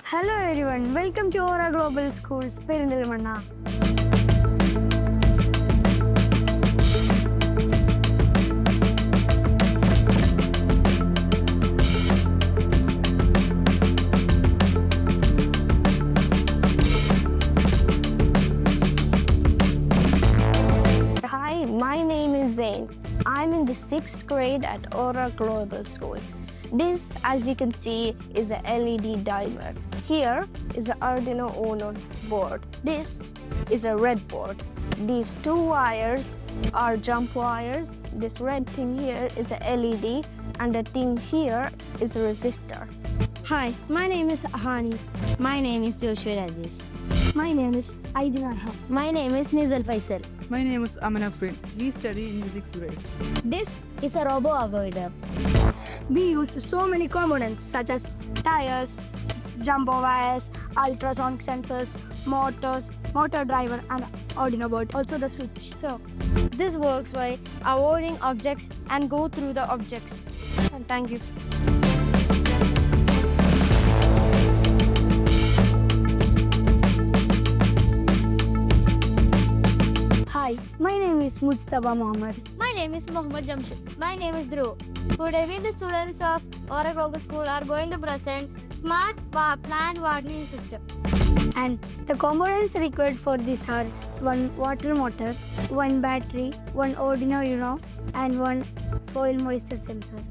Hello everyone, welcome to our Global Schools, Perinthalmanna. Hi, my name is Zain. I'm in the 6th grade at Aura Global School. This, as you can see, is a LED dimer. Here is an Arduino Uno board. This is a red board. These two wires are jump wires. This red thing here is a LED and the thing here is a resistor. Hi, my name is Ahani. My name is Joshua Rajesh. My name is Aidin Arham. My name is Nizal Faisal. My name is Aman Afrin. We study in the 6th grade. This is a robo avoider. We use so many components such as tires, jumbo wires, ultrasonic sensors, motors, motor driver and Arduino board, also the switch. So, this works by avoiding objects and go through the objects. And thank you. Hi, my name is Mujtaba Mohammed. My name is Mohammad Jamshid. My name is Dhruv. Today we, the students of Aura Global School, are going to present Smart Plant Watering System. And the components required for this are one water motor, one battery, one Arduino Uno, and one soil moisture sensor.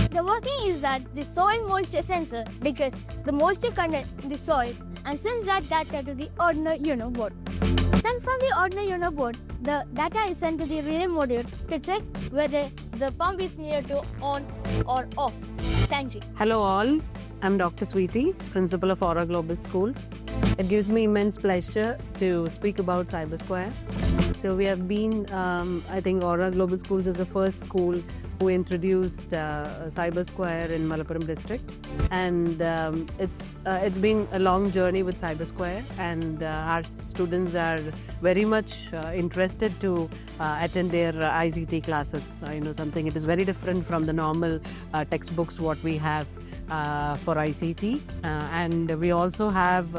The working is that the soil moisture sensor detects the moisture content in the soil and sends that data to the Arduino Uno board. Then from the Arduino Uno board, the data is sent to the relay module to check whether the pump is near to on or off. Thank you. Hello all, I'm Dr. Sweetie, Principal of Aura Global Schools. It gives me immense pleasure to speak about CyberSquare. So we have been, I think Aura Global Schools is the first school who introduced CyberSquare in Malappuram district, and it's been a long journey with CyberSquare, and our students are very much interested to attend their ICT classes. Something it is very different from the normal textbooks what we have for ICT, and we also have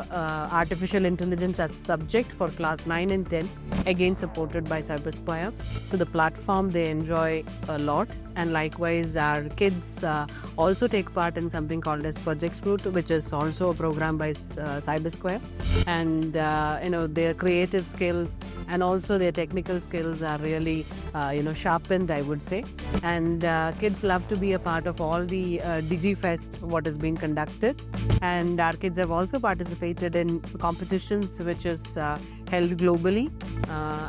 artificial intelligence as subject for class 9 and 10, again supported by CyberSquare. So the platform they enjoy a lot, and likewise our kids also take part in something called as Project Fruit, which is also a program by CyberSquare, and their creative skills and also their technical skills are really sharpened, I would say, and kids love to be a part of all the DigiFest what is being conducted, and our kids have also participated in competitions which is held globally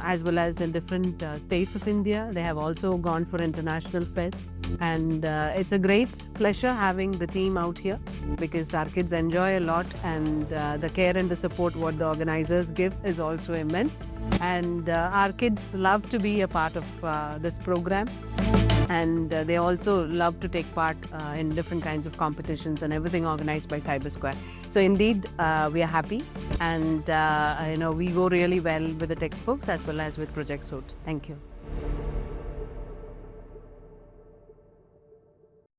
as well as in different states of India. They have also gone for international fest, and it's a great pleasure having the team out here because our kids enjoy a lot, and the care and the support what the organizers give is also immense, and our kids love to be a part of this program, and they also love to take part in different kinds of competitions and everything organized by CyberSquare. So indeed we are happy, and we go really well with the textbooks as well as with Project Suite. Thank you.